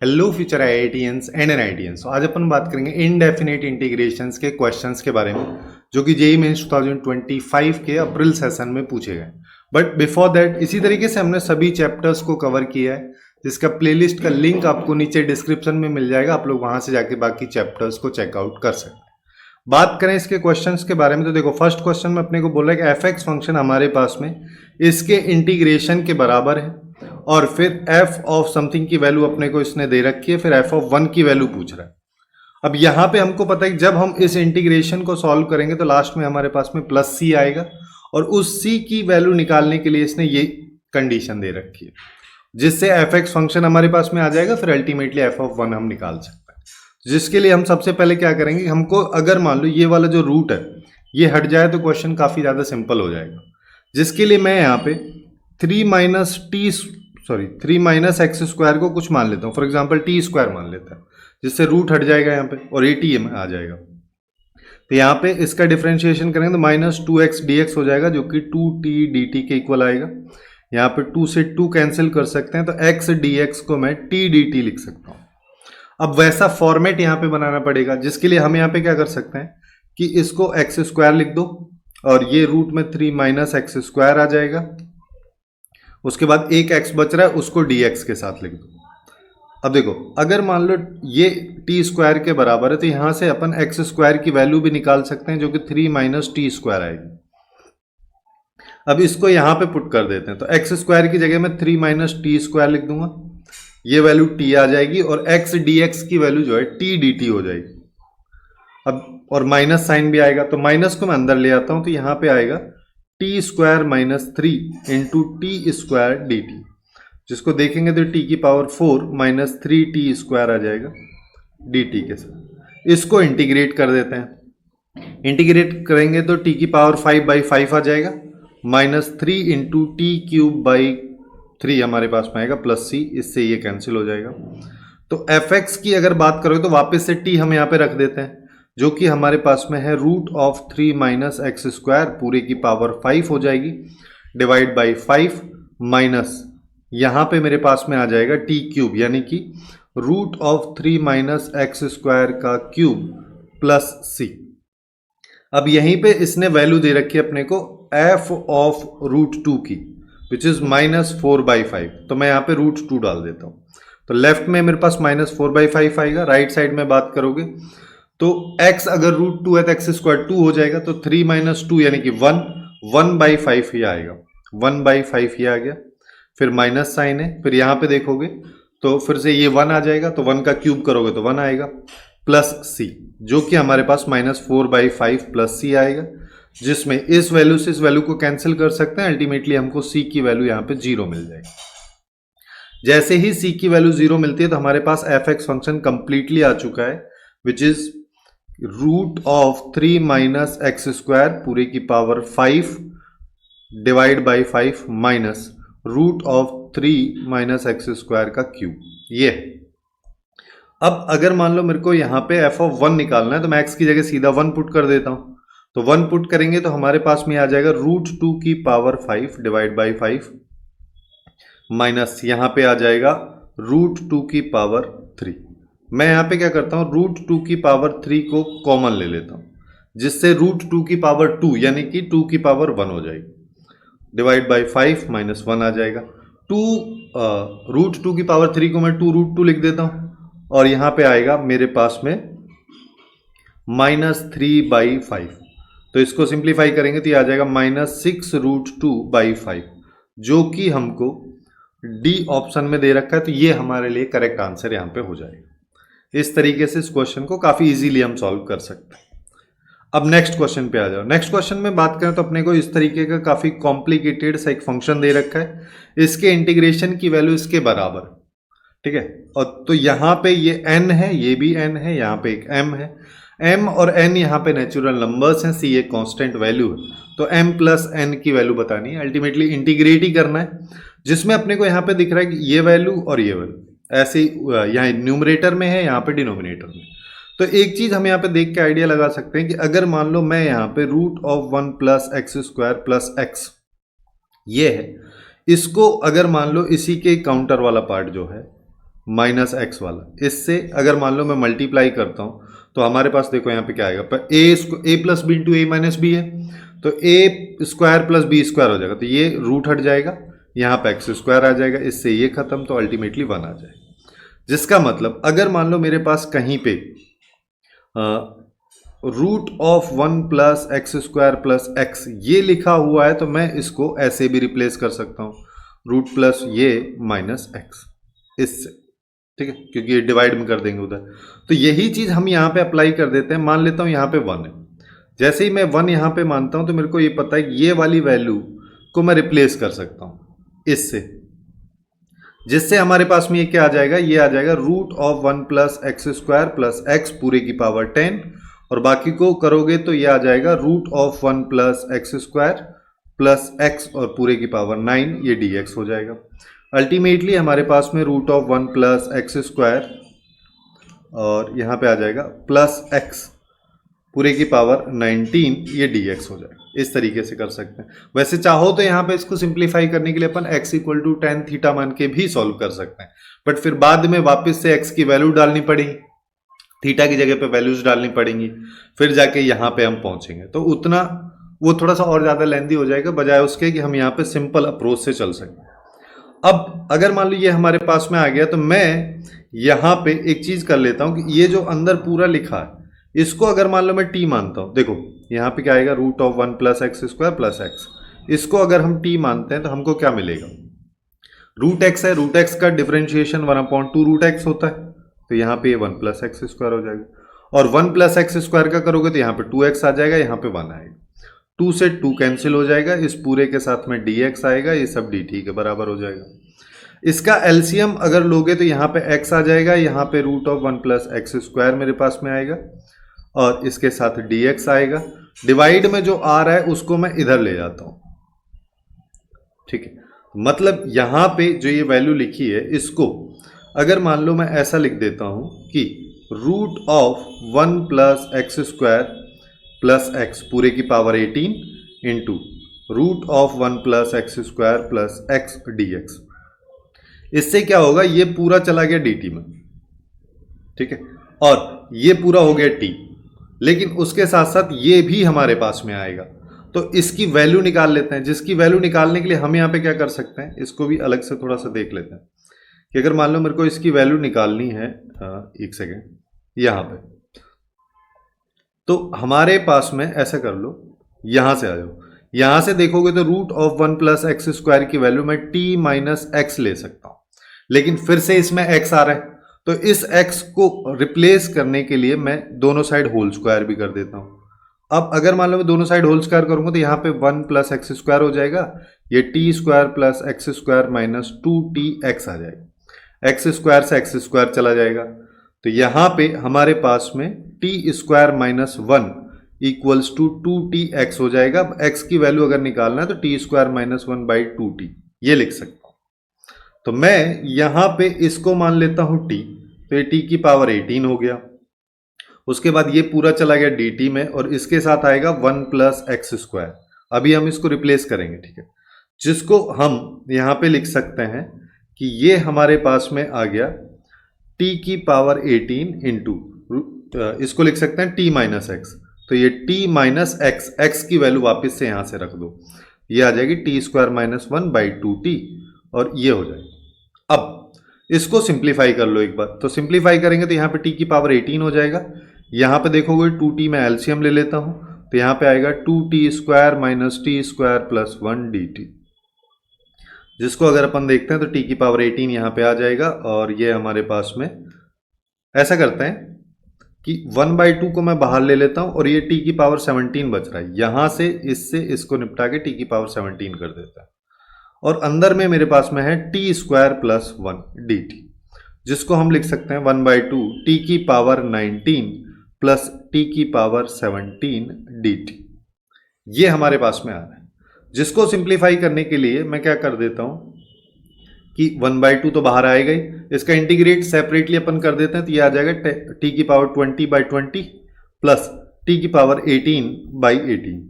Hello future IITians and NITians. आज अपन बात करेंगे इनडेफिनेट इंटीग्रेशंस के क्वेश्चंस के बारे में जो कि जेईई मेंस 2025 के अप्रैल सेशन में पूछे गए। बट बिफोर दैट इसी तरीके से हमने सभी चैप्टर्स को कवर किया है, जिसका प्लेलिस्ट का लिंक आपको नीचे डिस्क्रिप्शन में मिल जाएगा। आप लोग वहां से जाके बाकी चैप्टर्स को चेकआउट कर सकते हैं। बात करें इसके क्वेश्चंस के बारे में तो देखो, फर्स्ट क्वेश्चन में अपने को बोला है कि एफ एक्स फंक्शन हमारे पास में इसके इंटीग्रेशन के बराबर है और फिर f ऑफ समथिंग की वैल्यू अपने को इसने दे रखी है, फिर f ऑफ 1 की वैल्यू पूछ रहा है। अब यहाँ पे हमको पता है कि जब हम इस इंटीग्रेशन को सॉल्व करेंगे तो लास्ट में हमारे पास में प्लस c आएगा और उस c की वैल्यू निकालने के लिए इसने ये कंडीशन दे रखी है, जिससे एफ एक्स फंक्शन हमारे पास में आ जाएगा। फिर अल्टीमेटली f ऑफ 1 हम निकाल सकते हैं, जिसके लिए हम सबसे पहले क्या करेंगे, हमको अगर मान लो ये वाला जो रूट है ये हट जाए तो क्वेश्चन काफ़ी ज़्यादा सिंपल हो जाएगा। जिसके लिए मैं यहाँ पे 3 माइनस एक्स स्क्वायर को कुछ मान लेता हूँ, फॉर एग्जाम्पल टी स्क्वायर मान लेता है, जिससे रूट हट जाएगा यहाँ पे और ए टी आ जाएगा। तो यहाँ पे इसका डिफरेंशिएशन करेंगे तो माइनस 2x dx हो जाएगा, जो कि 2t dt के इक्वल आएगा। यहाँ पे 2 से 2 कैंसिल कर सकते हैं तो x dx को मैं t dt लिख सकता हूँ। अब वैसा फॉर्मेट यहाँ पे बनाना पड़ेगा, जिसके लिए हम यहाँ पे क्या कर सकते हैं कि इसको एक्स स्क्वायर लिख दो और ये रूट में 3 माइनस एक्स स्क्वायर आ जाएगा। उसके बाद एक x बच रहा है, उसको dx के साथ लिख दो। अब देखो, अगर मान लो ये टी स्क्वायर के बराबर है तो यहाँ से अपन एक्स स्क्वायर की वैल्यू भी निकाल सकते हैं, जो कि 3 माइनस टी स्क्वायर आएगी। अब इसको यहाँ पे पुट कर देते हैं तो एक्स स्क्वायर की जगह मैं 3 माइनस टी स्क्वायर लिख दूंगा, ये वैल्यू t आ जाएगी और x dx की वैल्यू जो है t dt हो जाएगी। अब और माइनस साइन भी आएगा तो माइनस को मैं अंदर ले आता हूं तो यहाँ पे आएगा T square minus 3 into T square D T, जिसको देखेंगे तो टी की पावर 4 माइनस 3t स्क्वायर आ जाएगा डी टी के साथ। इसको इंटीग्रेट कर देते हैं, इंटीग्रेट करेंगे तो टी की पावर 5/5 आ जाएगा, minus 3 into T cube by 3 हमारे पास में आएगा प्लस सी, इससे ये कैंसिल हो जाएगा। तो एफ एक्स की अगर बात करोगे तो वापस से टी हम यहाँ पे रख देते हैं, जो कि हमारे पास में है root of 3 minus X square पूरे की पावर 5 हो जाएगी, डिवाइड बाई 5 माइनस यहाँ पे मेरे पास में आ जाएगा टी क्यूब, यानी कि root of 3 minus X square का क्यूब प्लस सी। अब यहीं पे इसने वैल्यू दे रखी है अपने को एफ ऑफ रूट 2 की, विच इज माइनस 4/5। तो मैं यहाँ पे रूट 2 डाल देता हूँ, तो लेफ्ट में मेरे पास माइनस 4/5 आएगा। राइट साइड में बात करोगे तो x अगर रूट 2 है तो एक्स स्क्वायर 2 हो जाएगा, तो 3 माइनस 2 यानी कि 1/5 ही आएगा, 1/5 ही आ गया। फिर माइनस साइन है, फिर यहाँ पे देखोगे तो फिर से ये 1 आ जाएगा, तो 1 का क्यूब करोगे तो 1 आएगा, प्लस c, जो कि हमारे पास माइनस 4/5 प्लस c आएगा, जिसमें इस वैल्यू से इस वैल्यू को कैंसिल कर सकते हैं। अल्टीमेटली हमको c की वैल्यू यहाँ पे 0 मिल जाएगी। जैसे ही c की वैल्यू 0 मिलती है तो हमारे पास एफ एक्स फंक्शन कंप्लीटली आ चुका है, which is root of 3 minus X square पूरे की power 5 divide by 5 minus root of 3 minus X square का क्यूब, ये। अब अगर मान लो मेरे को यहाँ पे एफ ऑफ 1 निकालना है तो मैं एक्स की जगह सीधा 1 पुट कर देता हूँ, तो 1 पुट करेंगे तो हमारे पास में आ जाएगा रूट 2 की पावर 5 डिवाइड बाई 5 माइनस यहाँ पे आ जाएगा रूट 2 की पावर 3। मैं यहाँ पे क्या करता हूँ, रूट 2 की पावर 3 को कॉमन ले लेता हूँ, जिससे रूट 2 की पावर 2 यानी कि 2 की पावर 1 हो जाएगी, डिवाइड बाई 5 माइनस 1 आ जाएगा। रूट 2 की पावर 3 को मैं 2 रूट 2 लिख देता हूँ और यहाँ पे आएगा मेरे पास में माइनस 3/5। तो इसको सिंप्लीफाई करेंगे तो ये आ जाएगा माइनस 6 रूट 2/5, जो कि हमको डी ऑप्शन में दे रखा है, तो ये हमारे लिए करेक्ट आंसर यहाँ पे हो जाएगा। इस तरीके से इस क्वेश्चन को काफी इजीली हम सॉल्व कर सकते हैं। अब नेक्स्ट क्वेश्चन पे आ जाओ। नेक्स्ट क्वेश्चन में बात करें तो अपने को इस तरीके का काफी कॉम्प्लिकेटेड सा एक फंक्शन दे रखा है, इसके इंटीग्रेशन की वैल्यू इसके बराबर, ठीक है। और तो यहाँ पे ये n है, ये भी n है, यहाँ पे एक m है। m और n यहाँ पे नेचुरल नंबर्स हैं, c एक कांस्टेंट वैल्यू है, तो m प्लस n की वैल्यू बतानी है। अल्टीमेटली इंटीग्रेट ही करना है, जिसमें अपने को यहाँ पे दिख रहा है कि ये वैल्यू और ये वैल्यू ऐसे यहाँ न्यूमरेटर में है, यहाँ पे डिनोमिनेटर में। तो एक चीज हम यहाँ पे देख के आइडिया लगा सकते हैं कि अगर मान लो मैं यहाँ पे root of 1 plus x square plus X ये है, इसको अगर मान लो इसी के काउंटर वाला पार्ट जो है माइनस एक्स वाला। इससे अगर मान लो मैं मल्टीप्लाई करता हूँ तो हमारे पास देखो यहाँ पे क्या आएगा, पर ए प्लस बी इंटू ए माइनस बी है, तो ए स्क्वायर प्लस बी स्क्वायर हो जाएगा, तो ये रूट हट जाएगा, यहाँ पे एक्स स्क्वायर आ जाएगा, इससे ये खत्म, तो अल्टीमेटली 1 आ जाएगा। जिसका मतलब अगर मान लो मेरे पास कहीं पे root of 1 plus x square plus X ये लिखा हुआ है, तो मैं इसको ऐसे भी रिप्लेस कर सकता हूँ, रूट प्लस ये माइनस एक्स, इससे, ठीक है, क्योंकि ये डिवाइड में कर देंगे उधर। तो यही चीज हम यहाँ पे अप्लाई कर देते हैं। मान लेता हूँ यहाँ पे 1 है, जैसे ही मैं 1 यहाँ पे मानता हूँ तो मेरे को ये पता है ये वाली वैल्यू को मैं रिप्लेस कर सकता हूँ इससे, जिससे हमारे पास में ये क्या आ जाएगा, ये आ जाएगा root of 1 plus x square plus X पूरे की पावर 10, और बाकी को करोगे तो ये आ जाएगा root of 1 plus x square plus X और पूरे की पावर 9, ये डी एक्स हो जाएगा। अल्टीमेटली हमारे पास में root of 1 plus x square और यहाँ पे आ जाएगा प्लस एक्स पूरे की पावर 19, ये डी एक्स हो जाएगा। इस तरीके से कर सकते हैं। वैसे चाहो तो यहाँ पे इसको सिंप्लीफाई करने के लिए अपन x equal to tan theta मान के भी सॉल्व कर सकते हैं, बट फिर बाद में वापस से x की वैल्यू डालनी पड़ेगी, थीटा की जगह पे वैल्यूज डालनी पड़ेंगी, फिर जाके यहाँ पे हम पहुंचेंगे, तो उतना वो थोड़ा सा और ज़्यादा लेंदी हो जाएगा, बजाय उसके कि हम यहाँ पे सिंपल अप्रोच से चल सकें। अब अगर मान लो ये हमारे पास में आ गया, तो मैं यहाँ पे एक चीज़ कर लेता हूँ कि ये जो अंदर पूरा लिखा है इसको अगर मान लो मैं t मानता हूँ, देखो यहाँ पे क्या आएगा, root of 1 plus x square plus X, इसको अगर हम t मानते हैं तो हमको क्या मिलेगा, रूट एक्स है, रूट एक्स का डिफरेंशिएशन 1/2 रूट एक्स होता है, तो यहाँ पे 1 प्लस एक्स स्क्वायर हो जाएगा, और 1 प्लस एक्स स्क्वायर का करोगे तो यहाँ पे 2x आ जाएगा, यहाँ पे 1 आएगा, 2 से 2 कैंसिल हो जाएगा, इस पूरे के साथ में dx आएगा, ये सब dt के बराबर हो जाएगा। इसका एलसीएम अगर लोगे तो यहाँ पे x आ जाएगा, यहाँ पे root of 1 plus x square मेरे पास में आएगा, और इसके साथ dx आएगा, डिवाइड में जो आ रहा है उसको मैं इधर ले जाता हूं, ठीक है। मतलब यहां पे जो ये वैल्यू लिखी है इसको अगर मान लो मैं ऐसा लिख देता हूं कि root of 1 plus x square plus X पूरे की power 18 into root of 1 plus x square plus X dx, इससे क्या होगा, ये पूरा चला गया dt में, ठीक है, और ये पूरा हो गया t, लेकिन उसके साथ साथ ये भी हमारे पास में आएगा, तो इसकी वैल्यू निकाल लेते हैं। जिसकी वैल्यू निकालने के लिए हम यहाँ पे क्या कर सकते हैं, इसको भी अलग से थोड़ा सा देख लेते हैं कि अगर मान लो मेरे को इसकी वैल्यू निकालनी है, एक सेकेंड, यहाँ पे, तो हमारे पास में ऐसा कर लो, यहाँ से आ जाओ, यहाँ से देखोगे तो root of 1 plus x square की वैल्यू मैं t माइनस एक्स ले सकता हूँ, लेकिन फिर से इसमें x आ रहा है, तो इस x को रिप्लेस करने के लिए मैं दोनों साइड होल स्क्वायर भी कर देता हूं। अब अगर मान लो मैं दोनों साइड होल स्क्वायर करूंगा तो यहाँ पे 1 प्लस एक्स स्क्वायर हो जाएगा, ये t square plus x square minus 2tx आ जाएगा, एक्स स्क्वायर से एक्स स्क्वायर चला जाएगा, तो यहाँ पे हमारे पास में t square minus 1 equals two 2tx हो जाएगा। अब x की वैल्यू अगर निकालना है तो टी स्क्वायर माइनस 1/2t ये लिख सकते, तो मैं यहां पे इसको मान लेता हूं t, तो ये t की पावर 18 हो गया, उसके बाद ये पूरा चला गया dt में, और इसके साथ आएगा 1 प्लस एक्स स्क्वायर, अभी हम इसको रिप्लेस करेंगे, ठीक है, जिसको हम यहां पे लिख सकते हैं कि ये हमारे पास में आ गया t की पावर 18 इंटू, इसको लिख सकते हैं t माइनस एक्स, तो ये t माइनस एक्स, एक्स की वैल्यू वापस से यहां से रख दो, ये आ जाएगी टी स्क्वायर माइनस 1/2t, और ये हो जाएगा। अब इसको सिंप्लीफाई कर लो एक बार, तो सिंप्लीफाई करेंगे तो यहाँ पे t की पावर 18 हो जाएगा, यहाँ पे देखोगे 2t मैं एलसीएम ले लेता हूँ, तो यहाँ पे आएगा 2t square minus T square plus 1 dt, जिसको अगर अपन देखते हैं तो t की पावर 18 यहाँ पे आ जाएगा, और ये हमारे पास में ऐसा करते हैं कि 1/2 को मैं बाहर ले लेता हूँ, और ये t की पावर 17 बच रहा है, यहाँ से इससे इसको निपटा के t की पावर 17 कर देता है, और अंदर में मेरे पास में है टी स्क्वायर प्लस 1 dt, जिसको हम लिख सकते हैं 1/2 t की पावर 19 प्लस t की पावर 17 dt, ये हमारे पास में आ रहा है। जिसको सिंप्लीफाई करने के लिए मैं क्या कर देता हूं कि 1/2 तो बाहर आएगा ही, इसका इंटीग्रेट सेपरेटली अपन कर देते हैं, तो ये आ जाएगा t की पावर 20/20 प्लस t की पावर 18/18।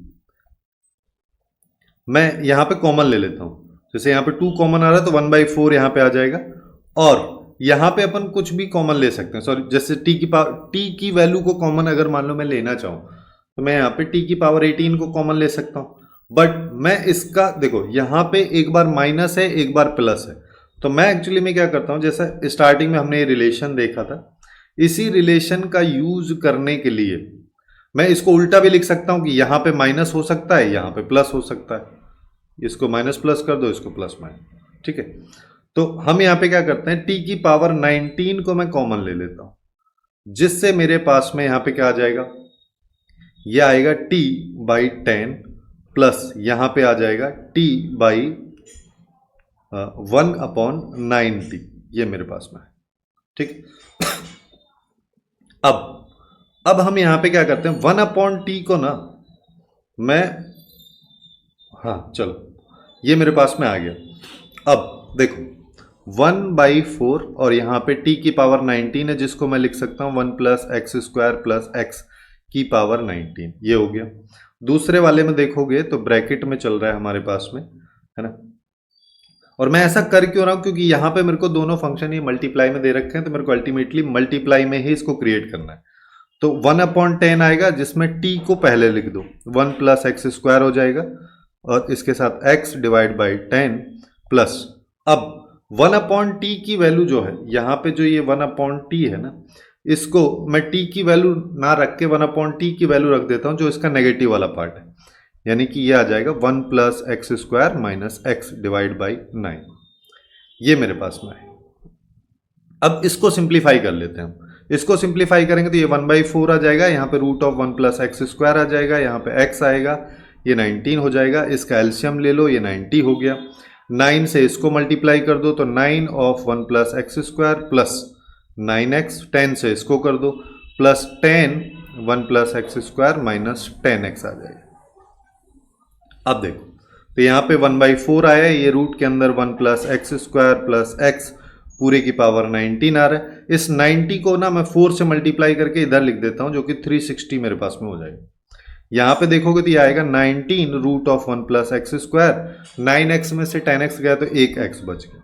मैं यहां पे कॉमन ले लेता हूं, जैसे यहाँ पे 2 कॉमन आ रहा है तो 1/4 यहाँ पे आ जाएगा, और यहाँ पे अपन कुछ भी कॉमन ले सकते हैं, सॉरी जैसे टी की वैल्यू को कॉमन अगर मान लो मैं लेना चाहूँ तो मैं यहाँ पे टी की पावर 18 को कॉमन ले सकता हूँ। बट मैं इसका देखो यहाँ पे एक बार माइनस है एक बार प्लस है, तो मैं एक्चुअली में क्या करता हूँ, जैसा स्टार्टिंग में हमने ये रिलेशन देखा था, इसी रिलेशन का यूज करने के लिए मैं इसको उल्टा भी लिख सकता हूँ कि यहाँ पे माइनस हो सकता है यहाँ पे प्लस हो सकता है, इसको माइनस प्लस कर दो इसको प्लस माइनस, ठीक है। तो हम यहाँ पे क्या करते हैं, टी की पावर 19 को मैं कॉमन ले लेता हूँ, जिससे मेरे पास में यहाँ पे क्या आ जाएगा, ये आएगा टी बाई 10 प्लस यहाँ पे आ जाएगा टी बाई 1/90, ये मेरे पास में है, ठीक। अब हम यहाँ पे क्या करते हैं, 1/t को ना मैं, हाँ चलो ये मेरे पास में आ गया। अब देखो 1/4 और यहाँ पे t की पावर 19 है, जिसको मैं लिख सकता हूँ 1 plus x square plus x की पावर 19, ये हो गया। दूसरे वाले में देखोगे तो ब्रैकेट में चल रहा है हमारे पास में, है ना। और मैं ऐसा कर क्यों रहा हूँ, क्योंकि यहाँ पे मेरे को दोनों फंक्शन ये मल्टीप्लाई में दे रखे हैं, तो मेरे को अल्टीमेटली मल्टीप्लाई में ही इसको क्रिएट करना है। तो 1/10 आएगा, जिसमें t को पहले लिख दो, 1 प्लस एक्स स्क्वायर हो जाएगा और इसके साथ x डिवाइड बाई 10 प्लस, अब 1/t की वैल्यू जो है यहाँ पे जो ये 1/t है ना, इसको मैं t की वैल्यू ना रख के 1/t की वैल्यू रख देता हूँ, जो इसका नेगेटिव वाला पार्ट है, यानी कि ये आ जाएगा 1 plus x square minus x divide by 9, ये मेरे पास में है। अब इसको सिंप्लीफाई कर लेते हैं हम, इसको सिंप्लीफाई करेंगे तो ये 1/4 आ जाएगा, यहाँ पे root of 1 plus x square आ जाएगा, यहाँ पे x आएगा, ये 19 हो जाएगा, इसका एल्शियम ले लो, ये 90 हो गया। 9 से इसको मल्टीप्लाई कर दो तो 9 of 1 plus x square plus 9x, 10 से इसको कर दो plus 10 1 plus x square minus 10x आ जाएगा। अब देखो तो यहाँ पे 1/4 आया, ये रूट के अंदर 1 plus x square plus X पूरे की पावर 19 आ रहा है। इस 90 को ना मैं 4 से मल्टीप्लाई करके इधर लिख देता हूँ, जो कि 360 मेरे पास में हो जाएगा। यहाँ पे देखोगे तो ये आएगा 19 root of 1 plus x square, 9x में से 10x गया तो 1x बच गया।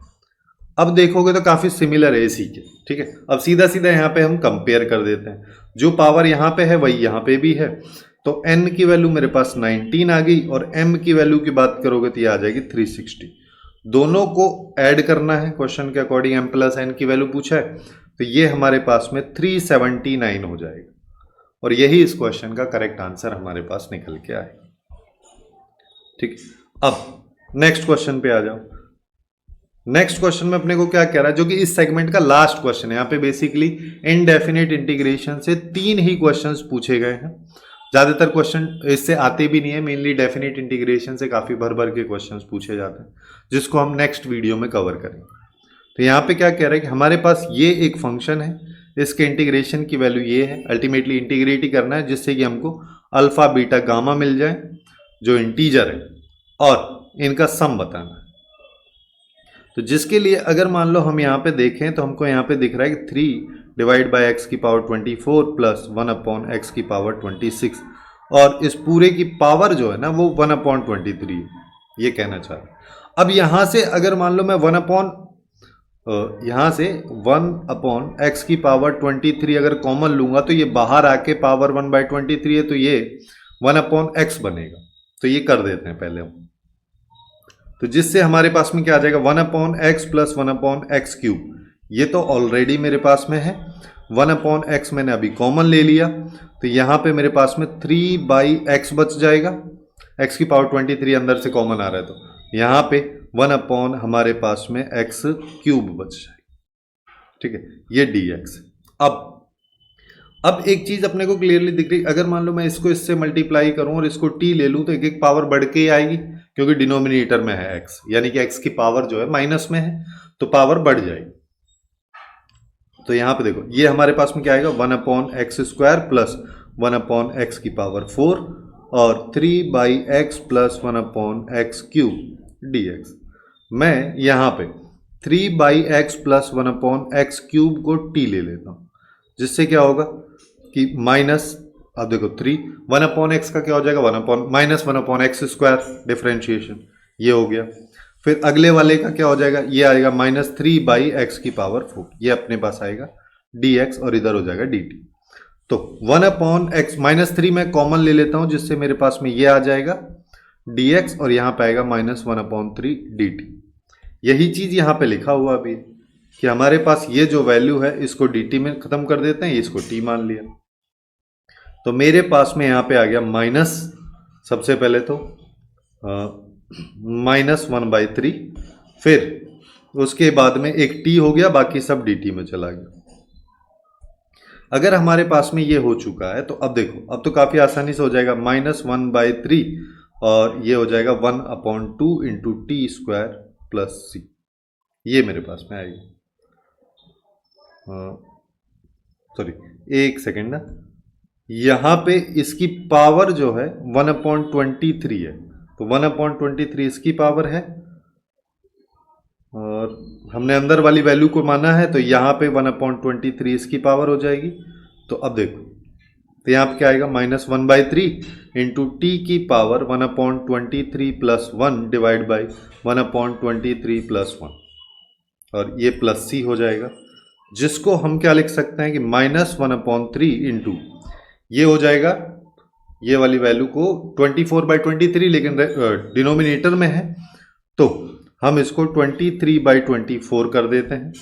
अब देखोगे तो काफी सिमिलर है इसी के, ठीक है। अब सीधा सीधा यहाँ पे हम कंपेयर कर देते हैं, जो पावर यहाँ पे है वही यहाँ पे भी है, तो n की वैल्यू मेरे पास 19 आ गई और m की वैल्यू की बात करोगे तो ये आ जाएगी 360। दोनों को ऐड करना है क्वेश्चन के अकॉर्डिंग, m प्लस n की वैल्यू पूछा है, तो ये हमारे पास में 379 हो जाएगा और यही इस क्वेश्चन का करेक्ट आंसर हमारे पास निकल के आएगा, ठीक। अब नेक्स्ट क्वेश्चन पे आ जाओ। नेक्स्ट क्वेश्चन में अपने को क्या कह रहा है, जो कि इस सेगमेंट का लास्ट क्वेश्चन है। यहाँ पे बेसिकली इनडेफिनेट इंटीग्रेशन से 3 ही क्वेश्चंस पूछे गए हैं, ज्यादातर क्वेश्चन इससे आते भी नहीं है, मेनली डेफिनेट इंटीग्रेशन से काफी भर भर के क्वेश्चंस पूछे जाते हैं, जिसको हम नेक्स्ट वीडियो में कवर करेंगे। तो यहाँ पे क्या कह रहा है कि हमारे पास ये एक फंक्शन है, इसके इंटीग्रेशन की वैल्यू ये है, अल्टीमेटली इंटीग्रेट ही करना है जिससे कि हमको अल्फा बीटा गामा मिल जाए जो इंटीजर है, और इनका सम बताना है। तो जिसके लिए अगर मान लो हम यहाँ पे देखें तो हमको यहाँ पे दिख रहा है कि 3 डिवाइड बाई एक्स की पावर 24 प्लस 1/x की पावर 26, और इस पूरे की पावर जो है ना वो 1/23 है, ये कहना चाह रहा है। अब यहाँ से अगर मान लो मैं यहाँ से 1/x की पावर 23 अगर कॉमन लूंगा तो ये बाहर आके पावर 1/23 है, तो ये 1/x बनेगा। तो ये कर देते हैं पहले हम, तो जिससे हमारे पास में क्या आ जाएगा 1/x प्लस 1/x क्यूब, ये तो ऑलरेडी मेरे पास में है। 1/x मैंने अभी कॉमन ले लिया, तो यहाँ पे मेरे पास में 3/x बच जाएगा, x की पावर 23 अंदर से कॉमन आ रहा है, तो यहाँ पे 1/ हमारे पास में x क्यूब बच जाएगा, ठीक है, ये dx। अब एक चीज अपने को क्लियरली दिख रही, अगर मान लो मैं इसको इससे मल्टीप्लाई करूं और इसको t ले लूं तो एक एक पावर बढ़ के ही आएगी, क्योंकि डिनोमिनेटर में है x, यानी कि x की पावर जो है माइनस में है तो पावर बढ़ जाएगी। तो यहां पे देखो ये हमारे पास में क्या आएगा 1/x स्क्वायर प्लस 1/x की पावर 4 और 3/x plus 1/x cube dx। मैं यहां पे 3/x प्लस 1/x क्यूब को t ले लेता हूं, जिससे क्या होगा कि माइनस, अब देखो 1/x का क्या हो जाएगा माइनस 1/x स्क्वायर, डिफरेंशिएशन ये हो गया। फिर अगले वाले का क्या हो जाएगा, ये आएगा -3/x⁴, ये अपने पास आएगा dx और इधर हो जाएगा dt। तो 1/x -3 मैं कॉमन ले लेता हूं जिससे मेरे पास में ये आ जाएगा dx और यहां पे आएगा -1/3 dt। यही चीज यहां पे लिखा हुआ भी है कि हमारे पास ये जो वैल्यू है इसको dt में खत्म कर देते हैं, इसको t मान लिया। तो मेरे पास में यहां पे आ गया माइनस, सबसे पहले तो -1/3, फिर उसके बाद में एक t हो गया, बाकी सब dt में चला गया। अगर हमारे पास में ये हो चुका है तो अब देखो, अब तो काफी आसानी से हो जाएगा, -1/3 और ये हो जाएगा 1/2 इंटू t² प्लस c, ये मेरे पास में आएगी। सॉरी, एक सेकेंड ना, यहां पे इसकी पावर जो है 1/23 है, तो 1/23 इसकी पावर है और हमने अंदर वाली वैल्यू को माना है, तो यहाँ पे 1/23 इसकी पावर हो जाएगी। तो अब देखो, तो यहाँ पे क्या आएगा, -1/3 इंटू टी की power 1/23 plus 1 divide by 1/23 plus 1, और ये प्लस सी हो जाएगा, जिसको हम क्या लिख सकते हैं कि -1/3 इंटू ये हो जाएगा, ये वाली वैल्यू को 24/23, लेकिन डिनोमिनेटर में है तो हम इसको 23/24 कर देते हैं,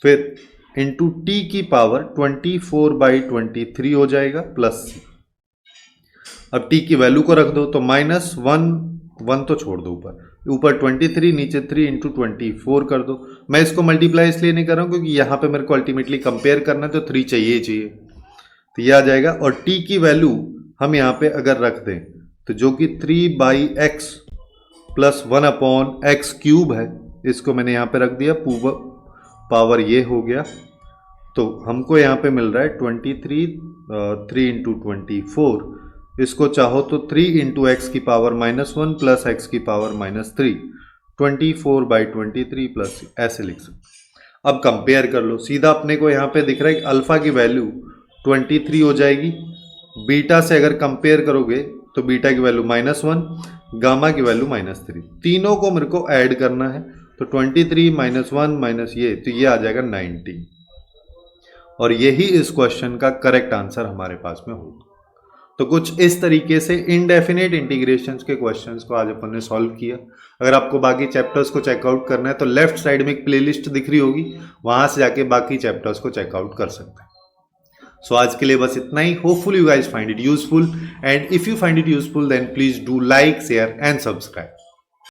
फिर इंटू टी की पावर 24/23 हो जाएगा प्लस सी। अब टी की वैल्यू को रख दो तो -1 तो छोड़ दो, ऊपर 23, नीचे 3 इंटू 24 कर दो। मैं इसको मल्टीप्लाई इसलिए नहीं कर रहा हूं क्योंकि यहां पे मेरे को अल्टीमेटली कंपेयर करना है, तो 3 चाहिए चाहिए, तो यह आ जाएगा। और टी की वैल्यू हम यहां पे अगर रख दें तो जो कि 3/x प्लस 1/x³ है, इसको मैंने यहां पे रख दिया, पावर ये हो गया, तो हमको यहां पे मिल रहा है 23, 3 इंटू 24, इसको चाहो तो 3 इंटू एक्स की पावर -1 प्लस एक्स की पावर -3, 24/23 प्लस, ऐसे लिख सकते। अब कंपेयर कर लो, सीधा अपने को यहाँ पे दिख रहा है कि अल्फा की वैल्यू 23 हो जाएगी, बीटा से अगर कंपेयर करोगे तो बीटा की वैल्यू -1, गामा की वैल्यू -3, तीनों को मेरे को ऐड करना है, तो 23 -1 माइनस ये, तो ये आ जाएगा 19, और यही इस क्वेश्चन का करेक्ट आंसर हमारे पास में होगा। तो कुछ इस तरीके से इनडेफिनेट इंटीग्रेशंस के क्वेश्चंस को आज अपन ने सॉल्व किया। अगर आपको बाकी चैप्टर्स को चेकआउट करना है तो लेफ्ट साइड में एक प्लेलिस्ट दिख रही होगी, वहां से जाके बाकी चैप्टर्स को चेकआउट कर सकते हैं। सो आज के लिए बस इतना ही। Hopefully you guys find it useful, and if you find it useful then please do like, share and subscribe.